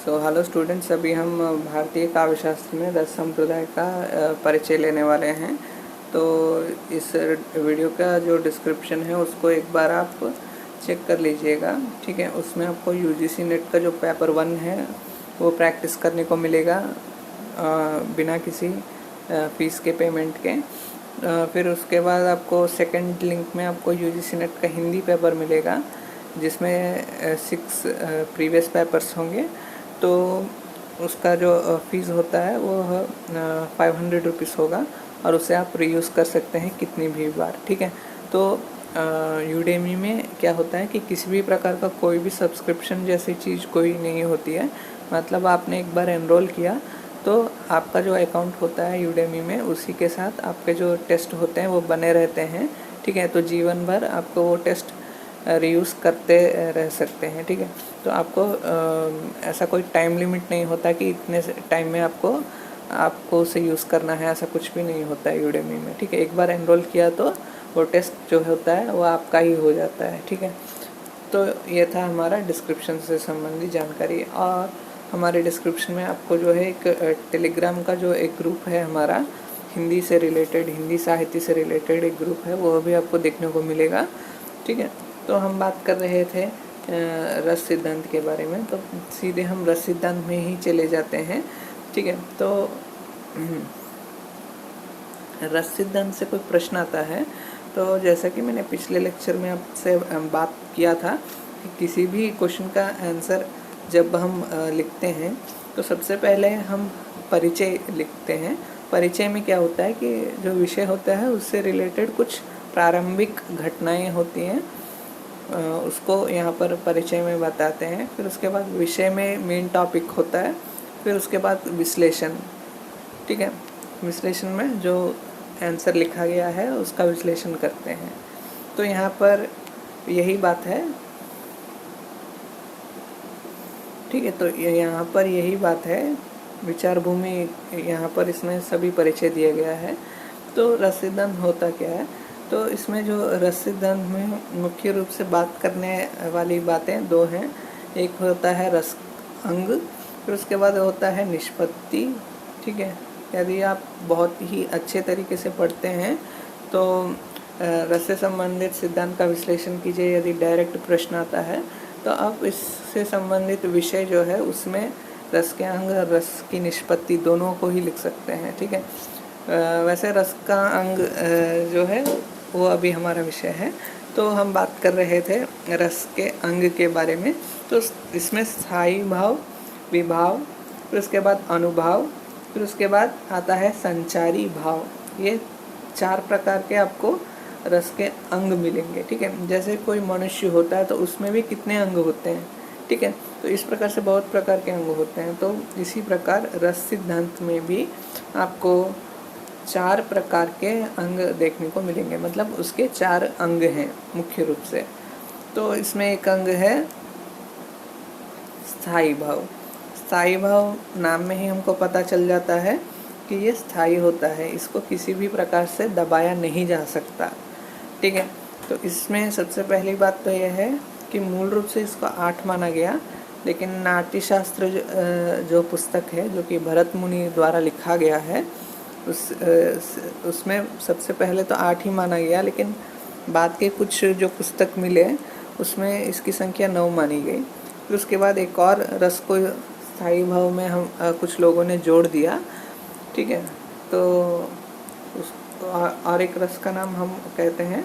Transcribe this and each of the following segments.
Hello students, अभी हम भारतीय काव्य शास्त्र में रस संप्रदाय का परिचय लेने वाले हैं। तो इस वीडियो का जो डिस्क्रिप्शन है उसको एक बार आप चेक कर लीजिएगा, ठीक है। उसमें आपको यूजीसी नेट का जो पेपर 1 है वो प्रैक्टिस करने को मिलेगा बिना किसी फीस के, पेमेंट के। फिर उसके बाद आपको सेकंड लिंक में आपको यूजीसी नेट का हिंदी पेपर मिलेगा, जिसमें 6 प्रीवियस पेपर्स होंगे। तो उसका जो फ़ीस होता है वो 500 रुपीज़ होगा, और उसे आप रीयूज़ कर सकते हैं कितनी भी बार, ठीक है। तो यूडेमी में क्या होता है कि किसी भी प्रकार का कोई भी सब्सक्रिप्शन जैसी चीज़ कोई नहीं होती है। मतलब आपने एक बार एनरोल किया तो आपका जो अकाउंट होता है यूडेमी में, उसी के साथ आपके जो टेस्ट होते हैं वो बने रहते हैं, ठीक है। तो जीवन भर आपको वो टेस्ट रीयूज़ करते रह सकते हैं, ठीक है। तो आपको ऐसा कोई टाइम लिमिट नहीं होता कि इतने टाइम में आपको उसे यूज़ करना है, ऐसा कुछ भी नहीं होता है यूडेमी में, ठीक है। एक बार एनरोल किया तो वो टेस्ट जो होता है वो आपका ही हो जाता है, ठीक है। तो ये था हमारा डिस्क्रिप्शन से संबंधित जानकारी। और हमारे डिस्क्रिप्शन में आपको जो है एक टेलीग्राम का जो एक ग्रुप है हमारा, हिंदी से रिलेटेड, हिंदी साहित्य से रिलेटेड एक ग्रुप है, वो भी आपको देखने को मिलेगा, ठीक है। तो हम बात कर रहे थे रस सिद्धांत के बारे में, तो सीधे हम रस सिद्धांत में ही चले जाते हैं, ठीक है। तो रस सिद्धांत से कोई प्रश्न आता है तो जैसा कि मैंने पिछले लेक्चर में आपसे बात किया था कि किसी भी क्वेश्चन का आंसर जब हम लिखते हैं तो सबसे पहले हम परिचय लिखते हैं। परिचय में क्या होता है कि जो विषय होता है उससे रिलेटेड कुछ प्रारंभिक घटनाएं होती हैं, उसको यहाँ पर परिचय में बताते हैं। फिर उसके बाद विषय में मेन टॉपिक होता है, फिर उसके बाद विश्लेषण, ठीक है। विश्लेषण में जो आंसर लिखा गया है उसका विश्लेषण करते हैं। तो यहाँ पर यही बात है, ठीक है। तो यहाँ पर यही बात है, विचार भूमि यहाँ पर इसमें सभी परिचय दिया गया है। तो रस सिद्धांत होता क्या है, तो इसमें जो रस सिद्धांत में मुख्य रूप से बात करने वाली बातें दो हैं। एक होता है रस अंग, फिर उसके बाद होता है निष्पत्ति, ठीक है। यदि आप बहुत ही अच्छे तरीके से पढ़ते हैं तो रस से संबंधित सिद्धांत का विश्लेषण कीजिए। यदि डायरेक्ट प्रश्न आता है तो आप इससे संबंधित विषय जो है उसमें रस के अंग और रस की निष्पत्ति दोनों को ही लिख सकते हैं, ठीक है। वैसे रस का अंग जो है वो अभी हमारा विषय है। तो हम बात कर रहे थे रस के अंग के बारे में। तो इसमें स्थायी भाव, विभाव, फिर उसके बाद अनुभाव, फिर उसके बाद आता है संचारी भाव। ये 4 प्रकार के आपको रस के अंग मिलेंगे, ठीक है। जैसे कोई मनुष्य होता है तो उसमें भी कितने अंग होते हैं, ठीक है। तो इस प्रकार से बहुत प्रकार के अंग होते हैं। तो इसी प्रकार रस सिद्धांत में भी आपको 4 प्रकार के अंग देखने को मिलेंगे, मतलब उसके 4 अंग हैं मुख्य रूप से। तो इसमें एक अंग है स्थायी भाव। स्थायी भाव नाम में ही हमको पता चल जाता है कि ये स्थायी होता है, इसको किसी भी प्रकार से दबाया नहीं जा सकता, ठीक है। तो इसमें सबसे पहली बात तो यह है कि मूल रूप से इसको 8 माना गया, लेकिन नाट्यशास्त्र जो पुस्तक है, जो कि भरत मुनि द्वारा लिखा गया है, उसमें सबसे पहले तो 8 ही माना गया, लेकिन बाद के कुछ जो पुस्तक मिले उसमें इसकी संख्या 9 मानी गई। फिर उसके बाद एक और रस को स्थायी भाव में हम कुछ लोगों ने जोड़ दिया, ठीक है। तो उसको और एक रस का नाम हम कहते हैं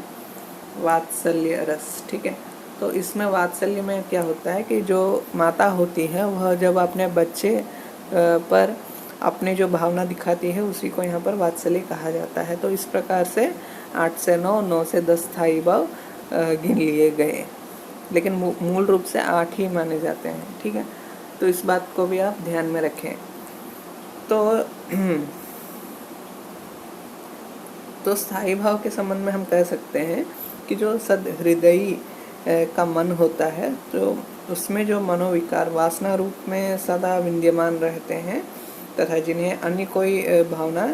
वात्सल्य रस, ठीक है। तो इसमें वात्सल्य में क्या होता है कि जो माता होती है वह जब अपने बच्चे पर अपनी जो भावना दिखाती है उसी को यहाँ पर वात्सल्य कहा जाता है। तो इस प्रकार से 8 से 9, 9 से 10 स्थायी भाव गिन लिए गए, लेकिन मूल रूप से 8 ही माने जाते हैं, ठीक है। तो इस बात को भी आप ध्यान में रखें। तो स्थायी भाव के संबंध में हम कह सकते हैं कि जो सदहृदयी का मन होता है, तो उसमें जो मनोविकार वासना रूप में सदा विद्यमान रहते हैं तथा जिन्हें अन्य कोई भावना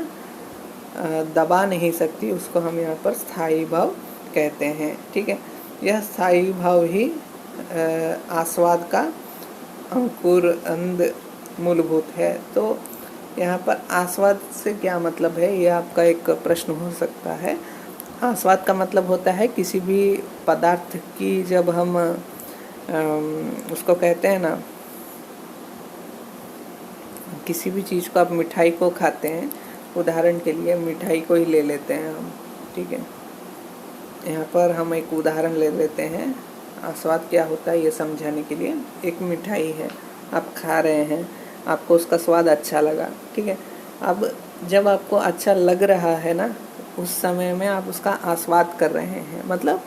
दबा नहीं सकती, उसको हम यहाँ पर स्थायी भाव कहते हैं, ठीक है। यह स्थायी भाव ही आस्वाद का अंकुर अंध मूलभूत है। तो यहाँ पर आस्वाद से क्या मतलब है, ये आपका एक प्रश्न हो सकता है। आस्वाद का मतलब होता है किसी भी पदार्थ की जब हम उसको कहते हैं ना, किसी भी चीज़ को, आप मिठाई को खाते हैं, उदाहरण के लिए मिठाई को ही ले लेते हैं हम, ठीक है। यहाँ पर हम एक उदाहरण ले लेते हैं, आस्वाद क्या होता है ये समझाने के लिए। एक मिठाई है, आप खा रहे हैं, आपको उसका स्वाद अच्छा लगा, ठीक है। अब जब आपको अच्छा लग रहा है ना, उस समय में आप उसका आस्वाद कर रहे हैं, मतलब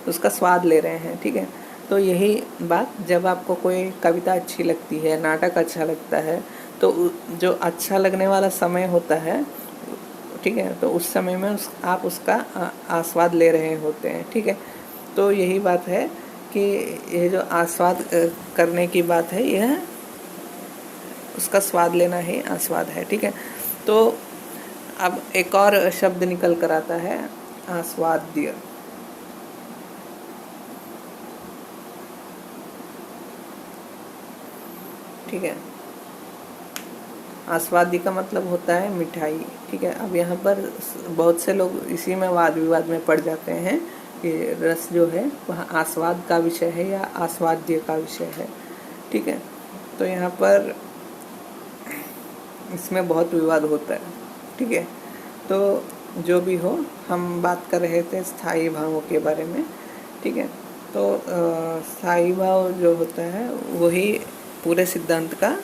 उसका स्वाद ले रहे हैं, ठीक है। तो यही बात, जब आपको कोई कविता अच्छी लगती है, नाटक अच्छा लगता है, तो जो अच्छा लगने वाला समय होता है, ठीक है, तो उस समय में आप उसका आस्वाद ले रहे होते हैं, ठीक है। तो यही बात है कि ये जो आस्वाद करने की बात है, यह उसका स्वाद लेना ही आस्वाद है, ठीक है। तो अब एक और शब्द निकल कर आता है, आस्वाद्य, ठीक है। आस्वाद्य का मतलब होता है मिठाई, ठीक है। अब यहाँ पर बहुत से लोग इसी में वाद विवाद में पड़ जाते हैं कि रस जो है वह आस्वाद का विषय है या आस्वाद्य का विषय है, ठीक है। तो यहाँ पर इसमें बहुत विवाद होता है, ठीक है। तो जो भी हो, हम बात कर रहे थे स्थायी भावों के बारे में, ठीक है। तो स्थायी भाव जो होता है वही पूरे सिद्धांत का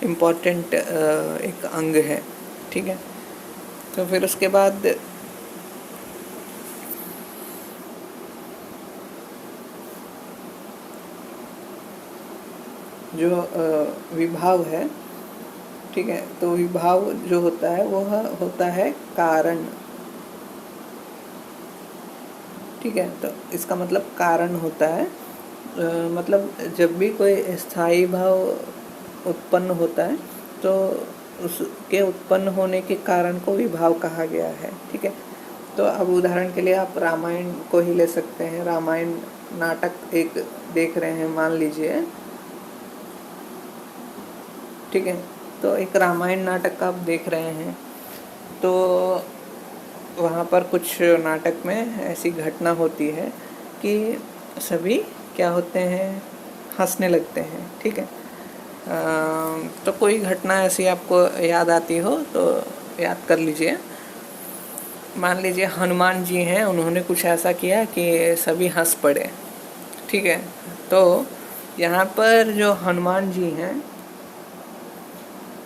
इम्पोर्टेंट एक अंग है, ठीक है। तो फिर उसके बाद जो विभाव है, ठीक है, तो विभाव जो होता है वह होता है कारण, ठीक है। तो इसका मतलब कारण होता है, मतलब जब भी कोई स्थायी भाव उत्पन्न होता है तो उसके उत्पन्न होने के कारण को विभाव कहा गया है, ठीक है। तो अब उदाहरण के लिए आप रामायण को ही ले सकते हैं। रामायण नाटक एक देख रहे हैं मान लीजिए, ठीक है। तो एक रामायण नाटक आप देख रहे हैं, तो वहाँ पर कुछ नाटक में ऐसी घटना होती है कि सभी क्या होते हैं, हंसने लगते हैं, ठीक है। तो कोई घटना ऐसी आपको याद आती हो तो याद कर लीजिए। मान लीजिए हनुमान जी हैं, उन्होंने कुछ ऐसा किया कि सभी हंस पड़े, ठीक है। तो यहाँ पर जो हनुमान जी हैं,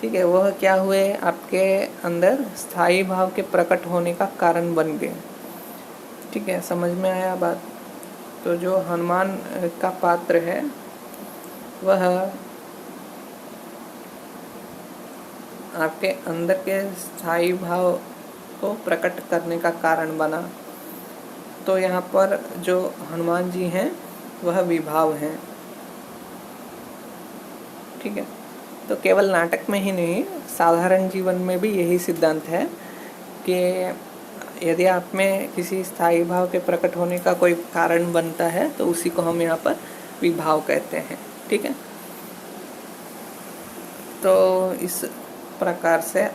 ठीक है, वह क्या हुए, आपके अंदर स्थायी भाव के प्रकट होने का कारण बन गए, ठीक है। समझ में आया बात। तो जो हनुमान का पात्र है वह आपके अंदर के स्थायी भाव को प्रकट करने का कारण बना। तो यहाँ पर जो हनुमान जी हैं वह विभाव हैं, ठीक है। तो केवल नाटक में ही नहीं, साधारण जीवन में भी यही सिद्धांत है कि यदि आप में किसी स्थायी भाव के प्रकट होने का कोई कारण बनता है तो उसी को हम यहाँ पर विभाव कहते हैं, ठीक है। तो इस प्रकार से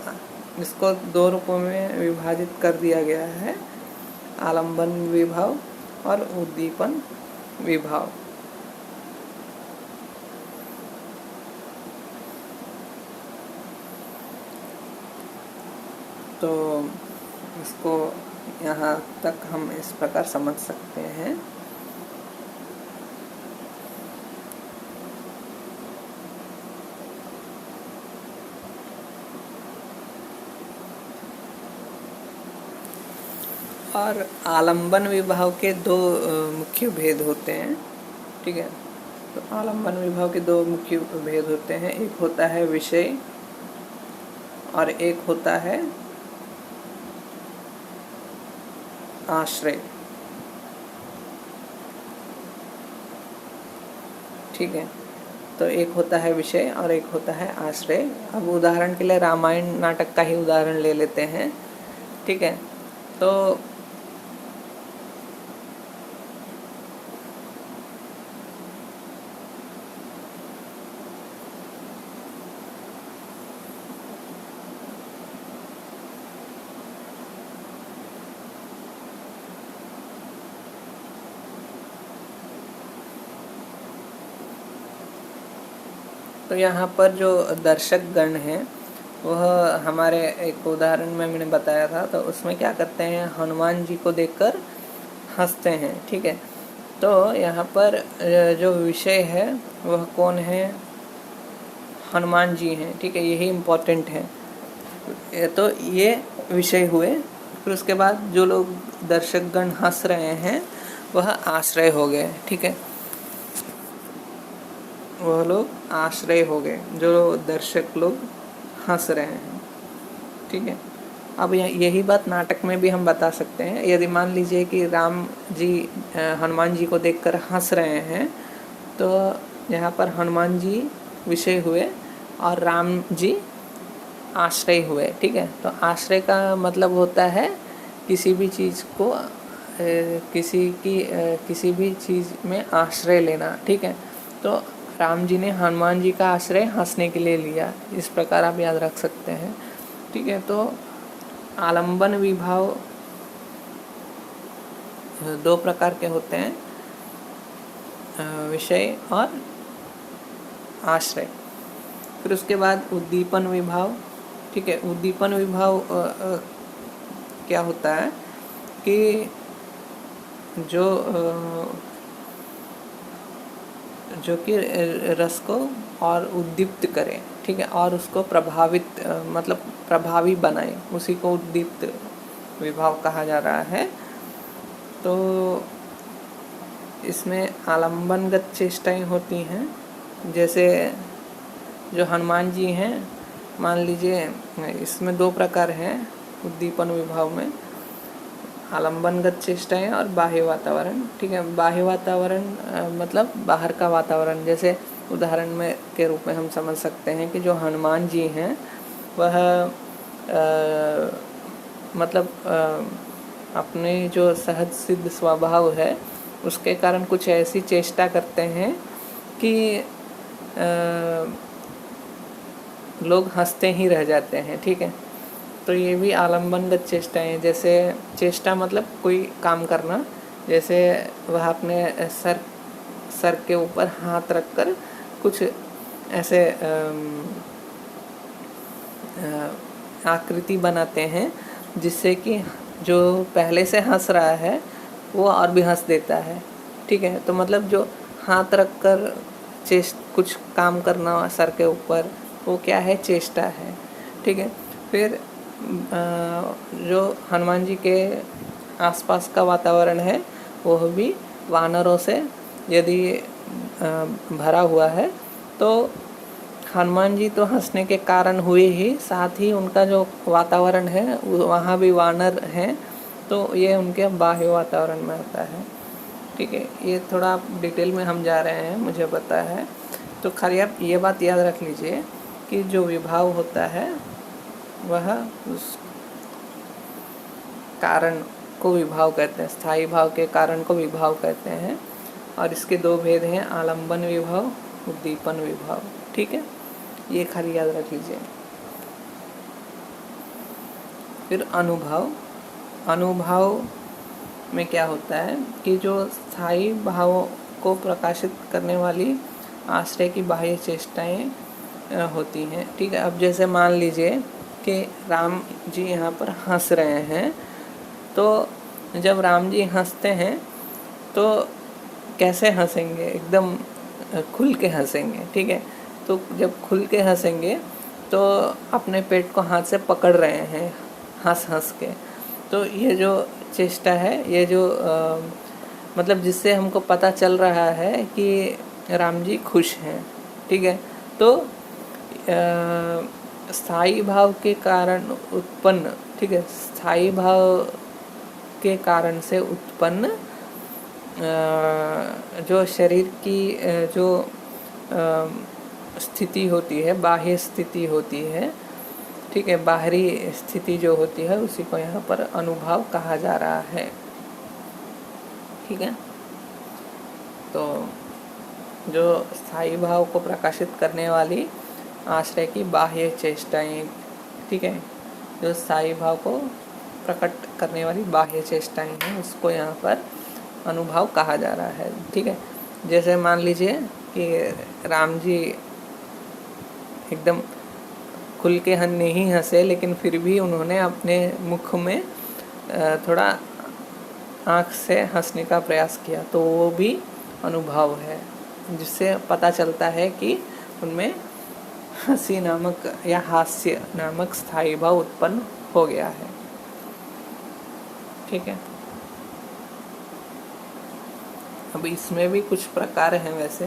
इसको दो रूपों में विभाजित कर दिया गया है, आलंबन विभाव और उद्दीपन विभाव। तो इसको यहाँ तक हम इस प्रकार समझ सकते हैं। और आलंबन विभाव के दो मुख्य भेद होते हैं, ठीक है। तो आलंबन विभाव के दो मुख्य भेद होते हैं, एक होता है विषय और एक होता है आश्रय, ठीक है। तो एक होता है विषय और एक होता है आश्रय। अब उदाहरण के लिए रामायण नाटक का ही उदाहरण ले लेते हैं, ठीक है। तो तो यहाँ पर जो दर्शक गण हैं वह हमारे एक उदाहरण में मैंने बताया था, तो उसमें क्या करते हैं, हनुमान जी को देखकर हंसते हैं। ठीक है, तो यहाँ पर जो विषय है वह कौन है, हनुमान जी हैं। ठीक है, यही इम्पोर्टेंट है। तो ये विषय हुए। फिर उसके बाद जो लोग दर्शकगण हंस रहे हैं वह आश्रय हो गए। ठीक है, वह लोग आश्रय हो गए जो दर्शक लोग हंस रहे हैं। ठीक है, अब यही बात नाटक में भी हम बता सकते हैं। यदि मान लीजिए कि राम जी हनुमान जी को देखकर हंस रहे हैं, तो यहाँ पर हनुमान जी विषय हुए और राम जी आश्रय हुए। ठीक है, तो आश्रय का मतलब होता है किसी भी चीज़ को किसी भी चीज़ में आश्रय लेना। ठीक है, तो राम जी ने हनुमान जी का आश्रय हंसने के लिए लिया, इस प्रकार आप याद रख सकते हैं। ठीक है, तो आलंबन विभाव दो प्रकार के होते हैं, विषय और आश्रय। फिर उसके बाद उद्दीपन विभाव। ठीक है, उद्दीपन विभाव क्या होता है कि जो कि रस को और उद्दीप्त करे। ठीक है, और उसको प्रभावित मतलब प्रभावी बनाए, उसी को उद्दीप्त विभाव कहा जा रहा है। तो इसमें आलंबनगत चेष्टाएं होती हैं, जैसे जो हनुमान जी हैं, मान लीजिए इसमें दो प्रकार हैं उद्दीपन विभाव में, आलंबनगत चेष्टाएं और बाह्य वातावरण। ठीक है, बाह्य वातावरण मतलब बाहर का वातावरण, जैसे उदाहरण में के रूप में हम समझ सकते हैं कि जो हनुमान जी हैं वह मतलब अपने जो सहज सिद्ध स्वभाव है उसके कारण कुछ ऐसी चेष्टा करते हैं कि लोग हंसते ही रह जाते हैं। ठीक है, तो ये भी आलंबनगत चेष्टाएं हैं। जैसे चेष्टा मतलब कोई काम करना, जैसे वह अपने सर के ऊपर हाथ रखकर कुछ ऐसे आकृति बनाते हैं जिससे कि जो पहले से हंस रहा है वो और भी हंस देता है। ठीक है, तो मतलब जो हाथ रखकर कुछ काम करना सर के ऊपर, वो क्या है, चेष्टा है। ठीक है, फिर जो हनुमान जी के आसपास का वातावरण है वह भी वानरों से यदि भरा हुआ है, तो हनुमान जी तो हंसने के कारण हुए ही, साथ ही उनका जो वातावरण है वहाँ भी वानर हैं, तो ये उनके बाह्य वातावरण में आता है। ठीक है, ये थोड़ा डिटेल में हम जा रहे हैं, मुझे पता है। तो खाली आप ये बात याद रख लीजिए कि जो विभाव होता है वह उस कारण को विभाव कहते हैं, स्थायी भाव के कारण को विभाव कहते हैं। और इसके दो भेद हैं, आलंबन विभाव, उद्दीपन विभाव। ठीक है, ये खाली याद रख लीजिए। फिर अनुभाव। अनुभाव में क्या होता है कि जो स्थायी भावों को प्रकाशित करने वाली आश्रय की बाह्य चेष्टाएं होती हैं। ठीक है, अब जैसे मान लीजिए कि राम जी यहाँ पर हंस रहे हैं, तो जब राम जी हंसते हैं तो कैसे हंसेंगे, एकदम खुल के हंसेंगे। ठीक है, तो जब खुल के हंसेंगे तो अपने पेट को हाथ से पकड़ रहे हैं हंस हंस के, तो ये जो चेष्टा है, ये जो मतलब जिससे हमको पता चल रहा है कि राम जी खुश हैं। ठीक है, तो स्थायी भाव के कारण उत्पन्न, ठीक है, स्थायी भाव के कारण से उत्पन्न जो शरीर की जो स्थिति होती है, बाह्य स्थिति होती है, ठीक है, बाहरी स्थिति जो होती है, उसी को यहाँ पर अनुभाव कहा जा रहा है। ठीक है, तो जो स्थायी भाव को प्रकाशित करने वाली आश्रय की बाह्य चेष्टाएं, ठीक है, जो स्थायी भाव को प्रकट करने वाली बाह्य चेष्टाएं हैं, उसको यहाँ पर अनुभाव कहा जा रहा है। ठीक है, जैसे मान लीजिए कि राम जी एकदम खुल के नहीं हंसे, लेकिन फिर भी उन्होंने अपने मुख में थोड़ा आँख से हंसने का प्रयास किया, तो वो भी अनुभव है, जिससे पता चलता है कि उनमें हंसी नामक या हास्य नामक स्थायी भाव उत्पन्न हो गया है। ठीक है। अब इसमें भी कुछ प्रकार हैं वैसे,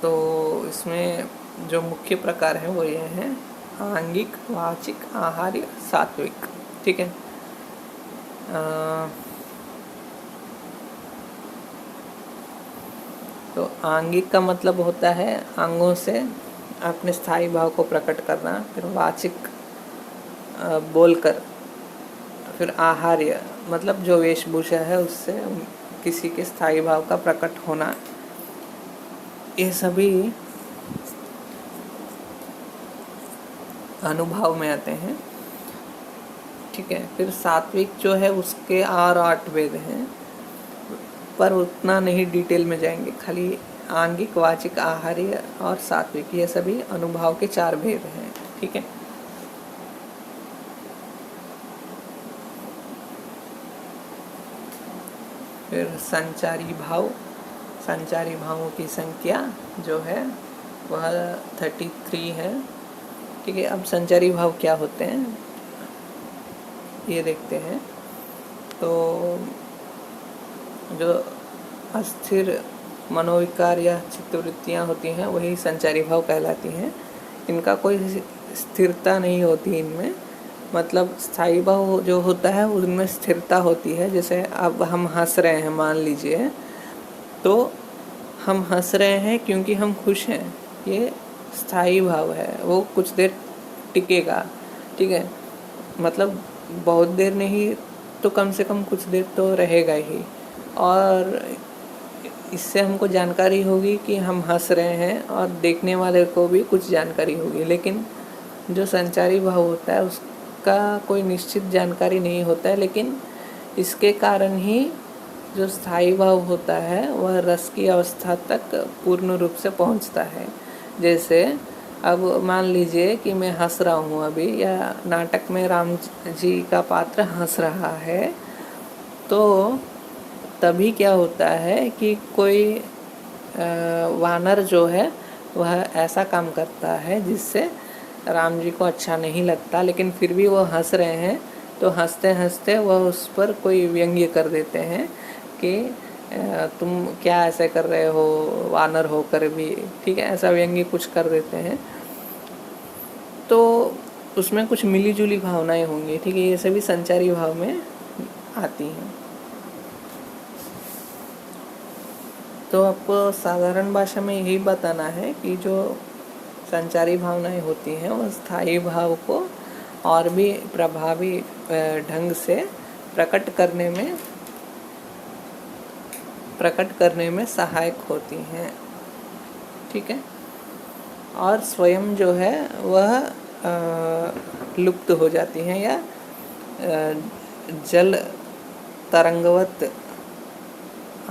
तो इसमें जो मुख्य प्रकार है वो ये हैं: आंगिक, वाचिक, आहार्य, सात्विक। ठीक है। तो आंगिक का मतलब होता है अंगों से अपने स्थायी भाव को प्रकट करना। फिर वाचिक बोलकर। फिर आहार्य मतलब जो वेशभूषा है उससे किसी के स्थायी भाव का प्रकट होना। ये सभी अनुभव में आते हैं। ठीक है। फिर सात्विक जो है उसके और 8 भेद हैं, पर उतना नहीं डिटेल में जाएंगे। खाली आंगिक, वाचिक, आहार्य और सात्विक, ये सभी अनुभव के 4 भेद हैं। ठीक है। फिर संचारी भाव। संचारी भावों की संख्या जो है वह 33 है। ठीक है। अब संचारी भाव क्या होते हैं ये देखते हैं। तो जो अस्थिर मनोविकार या चित्तवृत्तियाँ होती हैं वही संचारी भाव कहलाती हैं। इनका कोई स्थिरता नहीं होती इनमें, मतलब स्थायी भाव जो होता है उनमें स्थिरता होती है। जैसे अब हम हंस रहे हैं, मान लीजिए, तो हम हंस रहे हैं क्योंकि हम खुश हैं, ये स्थायी भाव है, वो कुछ देर टिकेगा। ठीक है। मतलब बहुत देर नहीं तो कम से कम कुछ देर तो रहेगा ही, और इससे हमको जानकारी होगी कि हम हंस रहे हैं और देखने वाले को भी कुछ जानकारी होगी। लेकिन जो संचारी भाव होता है उसका कोई निश्चित जानकारी नहीं होता है, लेकिन इसके कारण ही जो स्थायी भाव होता है वह रस की अवस्था तक पूर्ण रूप से पहुंचता है। जैसे अब मान लीजिए कि मैं हंस रहा हूँ अभी, या नाटक में राम जी का पात्र हंस रहा है, तो तभी क्या होता है कि कोई वानर जो है वह ऐसा काम करता है जिससे राम जी को अच्छा नहीं लगता, लेकिन फिर भी वो हंस रहे हैं। तो हंसते हंसते वह उस पर कोई व्यंग्य कर देते हैं कि तुम क्या ऐसे कर रहे हो वानर होकर भी। ठीक है। ऐसा व्यंग्य कुछ कर देते हैं, तो उसमें कुछ मिली जुली भावनाएं होंगी। ठीक है। ये सभी संचारी भाव में आती हैं। तो आपको साधारण भाषा में यही बताना है कि जो संचारी भावनाएं होती हैं वो स्थायी भाव को और भी प्रभावी ढंग से प्रकट करने में सहायक होती हैं। ठीक है। और स्वयं जो है वह लुप्त हो जाती हैं या जल तरंगवत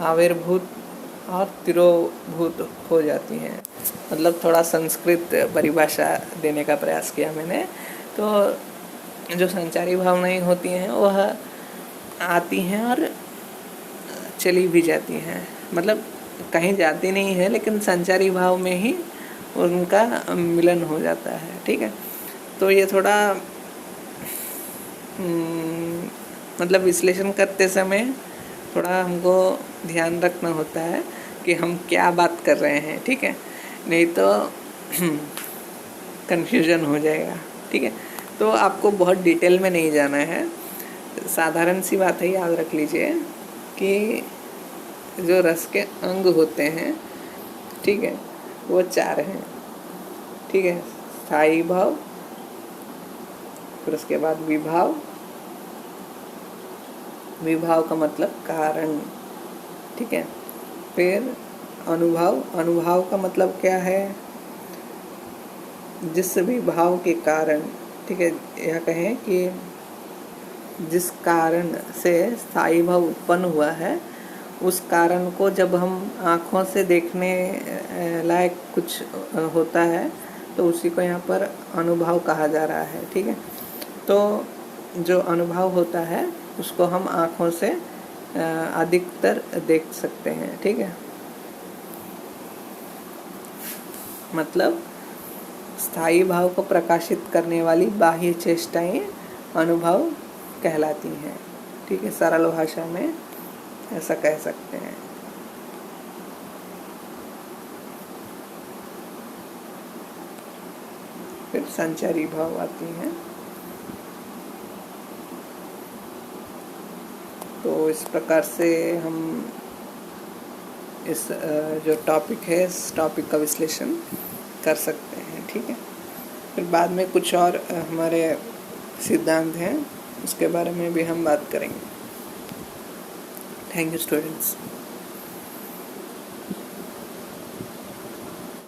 आविर्भूत और तिरोभूत हो जाती हैं। मतलब थोड़ा संस्कृत परिभाषा देने का प्रयास किया मैंने। तो जो संचारी भावनाएं होती हैं वह आती हैं और चली भी जाती हैं, मतलब कहीं जाती नहीं है, लेकिन संचारी भाव में ही उनका मिलन हो जाता है। ठीक है। तो ये थोड़ा मतलब विश्लेषण करते समय थोड़ा हमको ध्यान रखना होता है कि हम क्या बात कर रहे हैं। ठीक है। नहीं तो कन्फ्यूजन हो जाएगा। ठीक है। तो आपको बहुत डिटेल में नहीं जाना है, साधारण सी बात है, याद रख लीजिए कि जो रस के अंग होते हैं, ठीक है, वो 4 हैं। ठीक है। स्थायी भाव, फिर उसके बाद विभाव। विभाव का मतलब कारण। ठीक है। फिर अनुभव। अनुभव का मतलब क्या है? जिस विभाव के कारण, ठीक है, यह कहें कि जिस कारण से स्थायी भाव उत्पन्न हुआ है उस कारण को जब हम आँखों से देखने लायक कुछ होता है तो उसी को यहाँ पर अनुभव कहा जा रहा है। ठीक है, तो जो अनुभव होता है उसको हम आँखों से अधिकतर देख सकते हैं। ठीक है, मतलब स्थायी भाव को प्रकाशित करने वाली बाह्य चेष्टाएं अनुभव कहलाती हैं। ठीक है, सरल भाषा में ऐसा कह सकते हैं। फिर संचारी भाव आती हैं। तो इस प्रकार से हम इस जो टॉपिक है इस टॉपिक का विश्लेषण कर सकते हैं। ठीक है, फिर बाद में कुछ और हमारे सिद्धांत हैं उसके बारे में भी हम बात करेंगे। Thank you students.